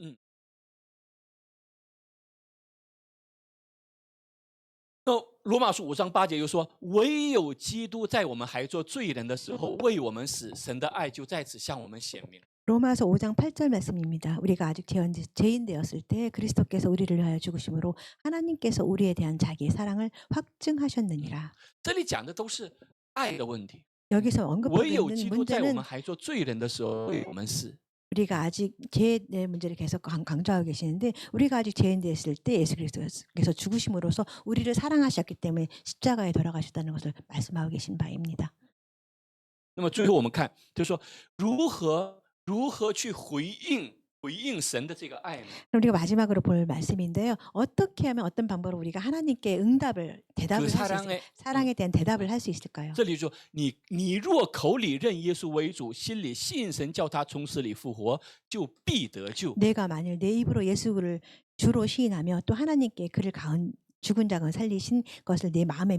罗马书5章8节又说：“唯有基督在我们还做罪人的时候为我们死，神的爱就在此向我们显明。” 로마서 5장 8절 말씀입니다. 우리가 아직 죄인 되었을 때 그리스도께서 우리를 위하여 죽으심으로 하나님께서 우리에 대한 자기의 사랑을 확증하셨느니라. 这里讲的都是爱的问题。 여기서 唯 언급하고 有 있는 基督在我 문제는 们还做罪人的时候为我们死。 우리가 아직 죄의 문제를 계속 강조하고 계시는데 우리가 아직 죄인 되었을 때 예수 그리스도께서 죽으심으로써 우리를 사랑하셨기 때문에 십자가에 돌아가셨다는 것을 말씀하고 계신 바입니다. 那么最后我们看，就是说如何去回应神的这个爱呢？ 우리가 마지막으로 볼 말씀인데요. 어떻게 하면 어떤 방법으로 우리가 하나님께 대답을 그 할 수 있을까요? 사랑에 대한 대답을 할 수 있을까요? 这里说，你若口里认耶稣为主，心里信神叫他从死里复活，就必得救。 내가 만일 내 입으로 예수를 주로 시인하며 또 하나님께 그를 죽은 자 가운데 살리신 것을 내 마음에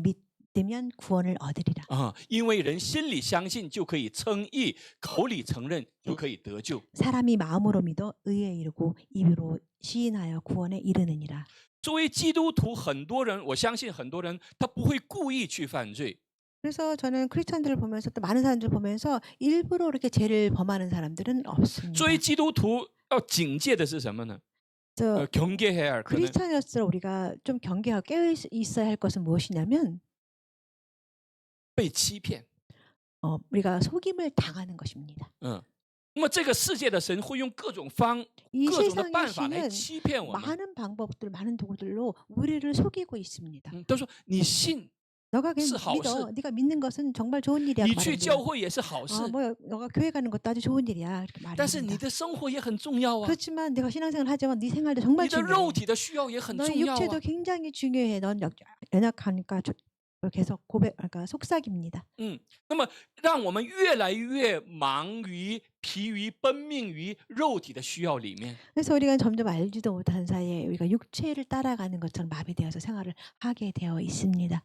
믿으면 구원을 얻으리라. 啊，因为人心里相信就可以称义，口里承认就可以得救。 사람이 마음으로 믿어 의에 이르고 입으로 시인하여 구원에 이르느니라. 作为基督徒，很多人，我相信很多人他不会故意去犯罪， 그래서 저는 크리스천들을 보면서 또 많은 사람들 보면서 일부러 이렇게 죄를 범하는 사람들은 없습니다. 作为基督徒要警戒的是什么呢？ 저 경계해야 할 거는 크리스천으로서 우리가 좀 경계하고 깨어 있어야 할 것은 무엇이냐면 被欺骗。 우리가 속임을 당하는 것입니다. 那么这个世界的神会用各种各种的办法来 세상의 欺骗我们。 많은 방법들, 많은 도구들로 우리를 속이고 있습니다. 都说你信， 너가 그냥 是好事。 믿어. 네가 믿는 것은 정말 좋은 일이야. 你 그 去 말인데요. 教会也是好事， 뭐 너가 교회 가는 것도 아주 좋은 일이야. 이렇게 但是你 말합니다. 的生活也很重要啊， 그렇지만 내가 신앙생활 하지만 네 생활도 정말 你的肉 중요해. 体的需要也很 너의 重要 육체도 啊。 굉장히 중요해. 넌 연약하니까 계속 그러니까 속삭입니다. 那么让我们越来越忙于、疲于、奔命于肉体的需要里面。 그래서 우리가 점점 알지도 못하는 사이에 우리가 육체를 따라가는 것처럼 마비되어서 생활을 하게 되어 있습니다.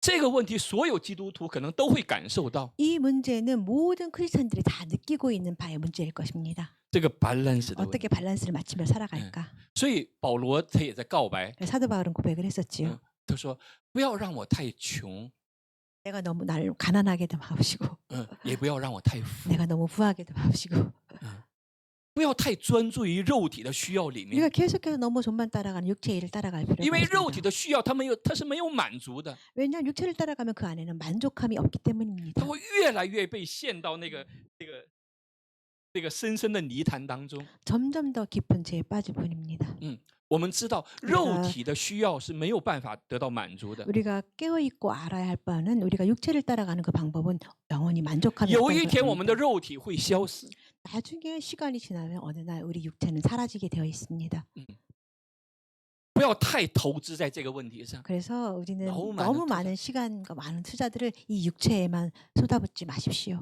这个问题，所有基督徒可能都会感受到 이 문제는 모든 크리스천들이 다 느끼고 있는 바의 문제일 것입니다. 这个 balance 的问题。 어떻게 밸런스를 맞추며 살아갈까? 所以保罗他也在告白， 사도 바울은 고백을 했었지요. 他说：“不要让我太穷， 내가 너무 나를 가난하게도 마시고 也不要让我太富， 내가 너무 부하게도 마시고 不要太专注于肉体的需要里 우리가 面， 계속해서 너무 돈만 따라가는 육체의 일을 따라갈 필요가 因为肉体 없습니다. 的需要它是没有满足的， 왜냐하면 육체를 따라가면 그 안에는 만족함이 없기 它 때문입니다. 会越来越被陷到那个深深的泥潭当中。 점점 더 깊은 죄에 빠질 뿐입니다. 我们知道肉体的需要是没有办法得到满足的。 우리가 깨어 있고 알아야 할 바는 우리가 육체를 따라가는 그 방법은 영원히 만족함이 有 없다는 一天我们的 것입니다. 肉体会消失， 나중에 시간이 지나면 어느 날 우리 육체는 사라지게 되어 있습니다. 不要太投资在这个问题上。 그래서 우리는 너무 많은 너무 투자. 많은 시간과 많은 투자들을 이 육체에만 쏟아붓지 마십시오.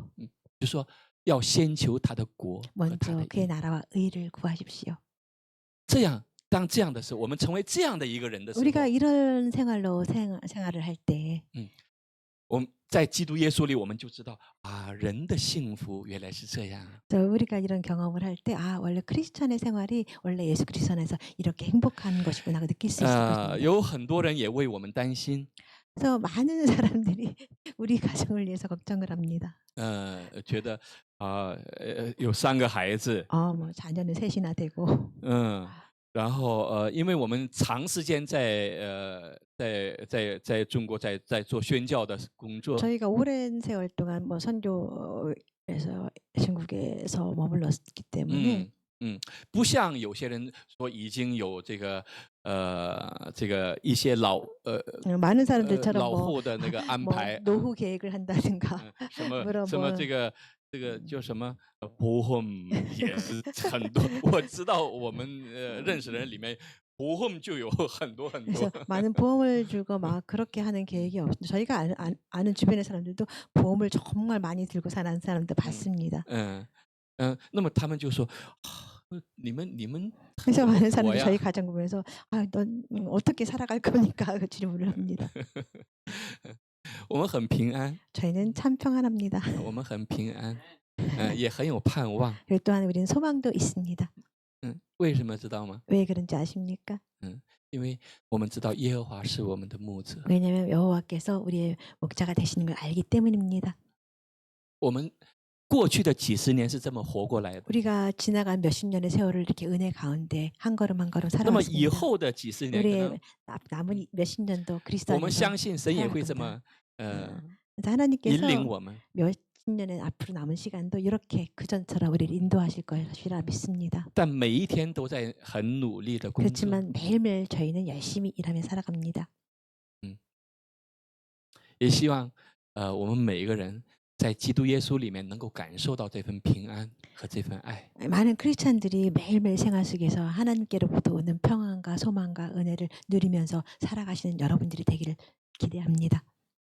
就说要先求他的国和他 먼저 的 그의 义， 나라와 의를 구하십시오. 这样当这样的时候，我们成为这样的一个人的时候， 우리가 이런 생활로 생활을 할 때 我们在基督耶稣里，我们就知道啊，人的幸福原来是这样。 우리가 이런 경험을 할 때 원래 크리스천의 생활이 원래 예수 그리스도 안에서 이렇게 행복한 것이구나 느낄 수 있을 것입니다. 有很多人也为我们担心， 그래서 많은 사람들이 우리 가정을 위해서 걱정을 합니다. 觉得有3个孩子， 뭐 자녀는 셋이나 되고 然后因为我们长时间在中国在做宣教的工作， 저희가 오랜 세월 동안 뭐 선교에서 중국에서 머물렀기 때문에 不像有些人说已经有这个一些老 많은 사람들처럼 老 뭐, 后的那个安 뭐 排， 노후 계획을 한다든가 什么 뭐라 什么 뭐 这个叫什么博后也是很多，我知道我们认识的人里面博后就有很多很 그래서 多。 많은 보험을 주고 막 그렇게 하는 계획이 없습니다. 저희가 아는 주변의 사람들도 보험을 정말 많이 들고 사는 사람들 봤습니다. 那么他们就说你们 그래서 많은 사람들이 我呀 저희 가정 보면서 넌 어떻게 살아갈 겁니까? 그 질문을 합니다. 我们很平安， 저희는 참 평안합니다. 我们很平安，也很有盼望。 그리고 또한 우리는 소망도 있습니다. 为什么知道吗？ 왜 그런지 아십니까? 因为我们知道耶和华是我们的牧者， 왜냐하면 여호와께서 우리의 목자가 되시는 걸 알기 때문입니다. 我们过去的几十年是这么活过来的。 우리가 지나간 몇십 년의 세월을 이렇게 은혜 가운데 한 걸음 한 걸음 那么以 살아왔습니다. 后的几十年，可能 우리의 남은 몇십 년도 그리스도 我们 안에서 相信神也会这 살아갈 么 그래서 引 하나님께서 领我们。 몇십 년의 앞으로 남은 시간도 이렇게 그전처럼 우리를 인도하실 것이라 믿습니다. 但每一天都在很努力的工作。 그렇지만 매일매일 저희는 열심히 일하며 살아갑니다. 也希望我们每一个人在基督耶稣里面能够感受到这份平安和这份爱。 많은 크리스찬들이 매일매일 생활 속에서 하나님께로부터 오는 평안과 소망과 은혜를 누리면서 살아가시는 여러분들이 되기를 기대합니다.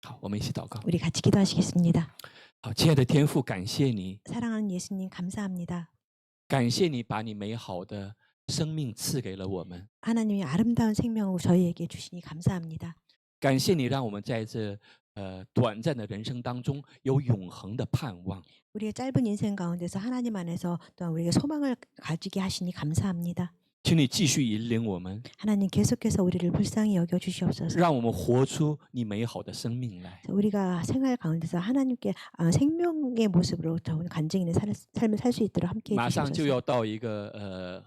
好，我们一起祷告。 우리 같이 기도하시겠습니다. 好，亲爱的天父，感谢你， 사랑하는 예수님 감사합니다. 感谢你把你美好的生命赐给了我们。 하나님이 아름다운 생명을 저희에게 주시니 감사합니다. 感谢你让我们在这短暂的人生当中有永恒的盼望。 우리의 짧은 인생 가운데서 하나님 안에서 또한 우리에게 소망을 가지게 하시니 감사합니다. 请你继续引领我们， 하나님 계속해서 우리를 불쌍히 여겨 주시옵소서. 让我们活出你美好的生命来。 우리가 생활 가운데서 하나님께 생명의 모습으로 더욱 간증 있는 삶을 살 수 있도록 함께 马上就 해주시옵소서. 要到一个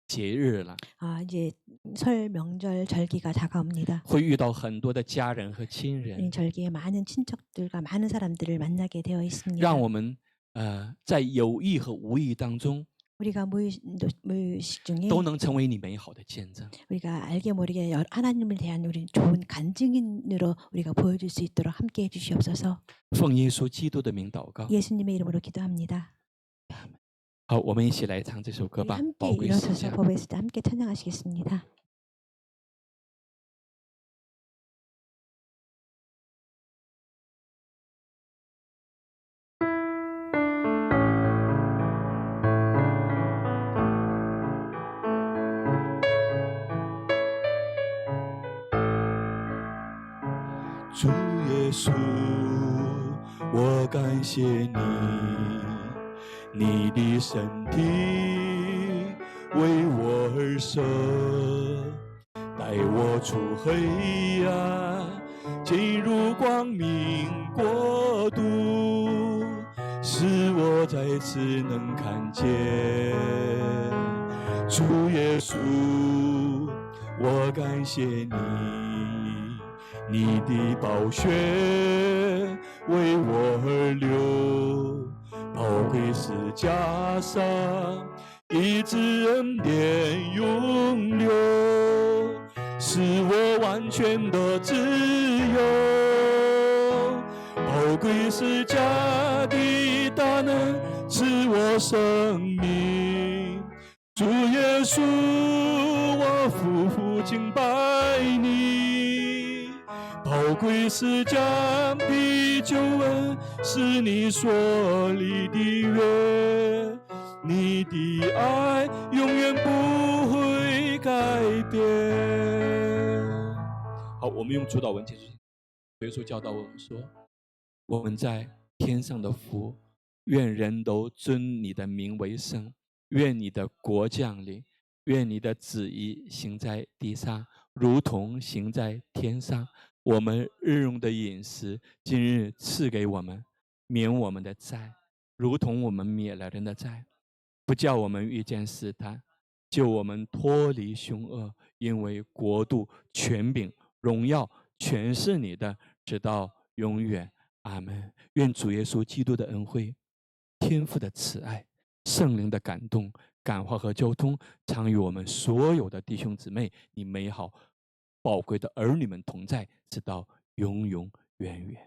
节日了， 이제 설 명절 절기가 다가옵니다. 会遇到很多的家人和亲 이 人， 절기에 많은 친척들과 많은 사람들을 만나게 되어 있습니다. 让我们在有意和无意当中 우리가 무의식 중에 都能成为你美好的见证。 우리가 알게 모르게 하나님을 대한 우리 좋은 간증인으로 우리가 보여줄 수 있도록 함께 해주시옵소서. 奉耶稣基督的名祷告。 예수님의 이름으로 기도합니다. 好，我们一起来唱这首歌 우리 吧， 함께 宝贵时 일어서서 下。 법의 시대 함께 찬양하시겠습니다. 주耶稣，我感谢你，你的身体为我而舍，带我出黑暗，进入光明国度，使我再次能看见。主耶稣，我感谢你。 你的宝血为我而流，宝贵十架上一直恩典永留，使我完全的自由。宝贵十架的大能赐我生命，主耶稣，我夫妇敬拜你。 宝贵是将的救恩，是你所立的约，你的爱永远不会改变。好，我们用主导文结束。耶稣教导我们说：“我们在天上的父，愿人都尊你的名为圣，愿你的国降临，愿你的旨意行在地上，如同行在天上。” 我们日用的饮食，今日赐给我们，免我们的债，如同我们免了人的债，不叫我们遇见试探，救我们脱离凶恶。因为国度、权柄、荣耀，全是你的，直到永远。阿门。愿主耶稣基督的恩惠、天父的慈爱、圣灵的感动、感化和交通，常与我们所有的弟兄姊妹，你美好。 宝贵的儿女们同在，直到永永远远。